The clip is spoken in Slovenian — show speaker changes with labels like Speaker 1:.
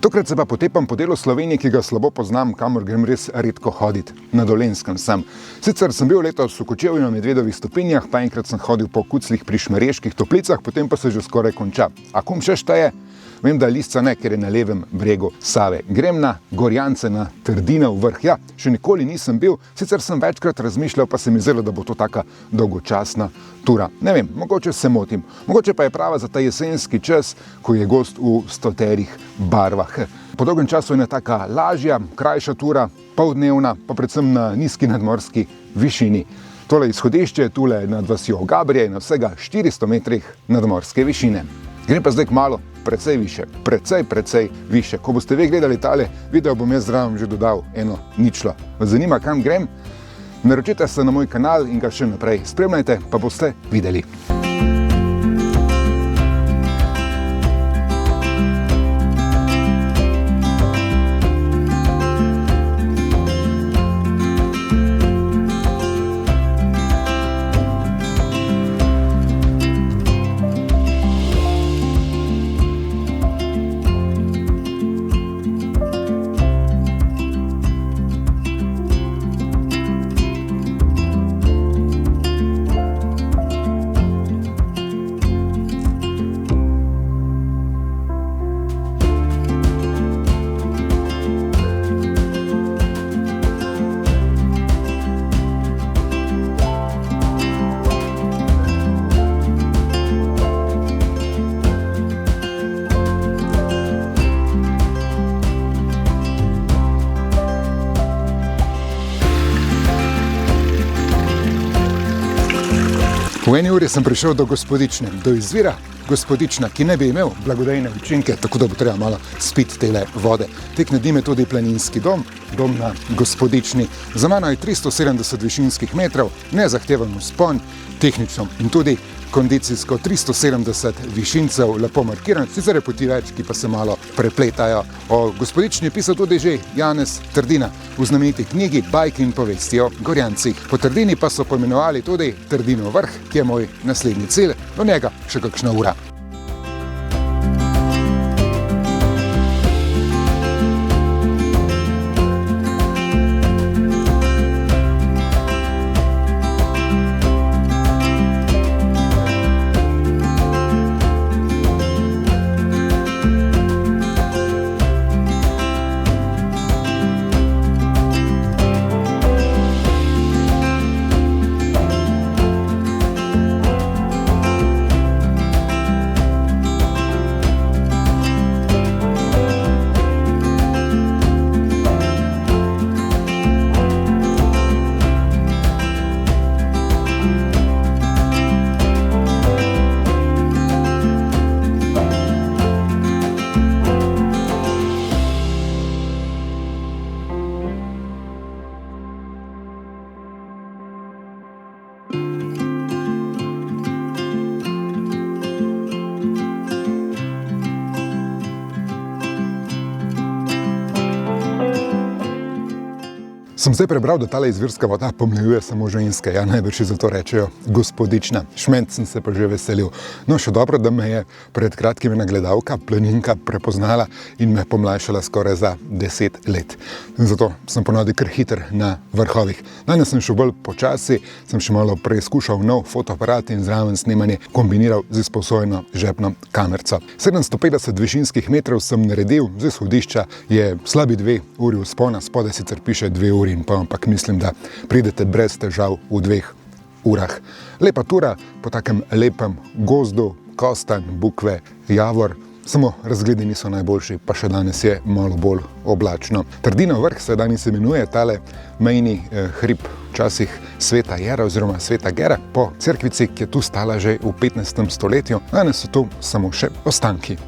Speaker 1: Tokrat se pa potepam po delu Slovenije, ki ga slabo poznam, kamor grem res redko hoditi. Na Dolenjskem sem. Sicer sem bil letos v Kočevju na Medvedovih stopinjah, pa enkrat sem hodil po Kuclih pri Šmarjeških Toplicah, potem pa se že skoraj konča. A kom še šteje? Vem, da Lisca ne, ker je na levem bregu Save. Grem na Gorjance, na Trdinov vrh. Ja, še nikoli nisem bil, sicer sem večkrat razmišljal, pa se mi zdelo, da bo to taka dolgočasna tura. Ne vem, mogoče se motim. Mogoče pa je prava za ta jesenski čas, ko je gost v stoterih barvah. Po dolgem času je ena taka lažja, krajša tura, poldnevna, pa predvsem na nizki nadmorski višini. Tole izhodišče je tule nad vasjo Gabrije na vsega 400 metrih nadmorske višine. Grem pa zdaj kmalu precej više, precej više. Ko boste vi gledali tale video, bom jaz zraven že dodal eno ničlo. Vas zanima, kam grem? Naročite se na moj kanal in ga še naprej spremljajte, pa boste videli. V eni uri sem prišel do Gospodične, do izvira Gospodična, ki ne bi imel blagodejne učinke, tako da bo treba malo spiti tele vode. Tek nad njim je tudi planinski dom, dom na Gospodični. Za mano je 370 višinskih metrov, nezahteven vzpon, tehnično in tudi kondicijsko 370 višincev, lepo markiran, sicer je poti več, ki pa se malo prepletajo. O Gospodični je pisal tudi že Janez Trdina v znameniti knjigi Bajke in povesti o Gorjancih. Po Trdini pa so poimenovali tudi Trdinov vrh, ki je moj naslednji cilj, do njega še kakšna ura. Sem zdaj prebral, da tale izvirska voda pomljuje samo ženske, ja, najbrž zato rečejo Gospodična. Šment sem se pa že veselil. No, še dobro, da me je pred kratkim ena gledalka, planinka, prepoznala in me pomlajšala skoraj za 10 let. Zato sem ponavadi kar hiter na vrhovih. Danes sem šel bolj počasi, sem še malo preizkušal nov fotoaparat in zraven snemanje kombiniral z izposojeno žepno kamerco. 750 višinskih metrov sem naredil, z izhodišča je slabi 2 uri vzpona, spodaj sicer piše 2 uri in pa, ampak mislim, da pridete brez težav v 2 urah. Lepa tura po takem lepem gozdu, kostanj, bukve, javor, samo razgledi niso najboljši, pa še danes je malo bolj oblačno. Trdinov vrh se danes imenuje tale mejni hrib, včasih Sveta Jera oziroma Sveta Gera, po cerkvici, ki je tu stala že v 15. stoletju, danes so tu samo še ostanki.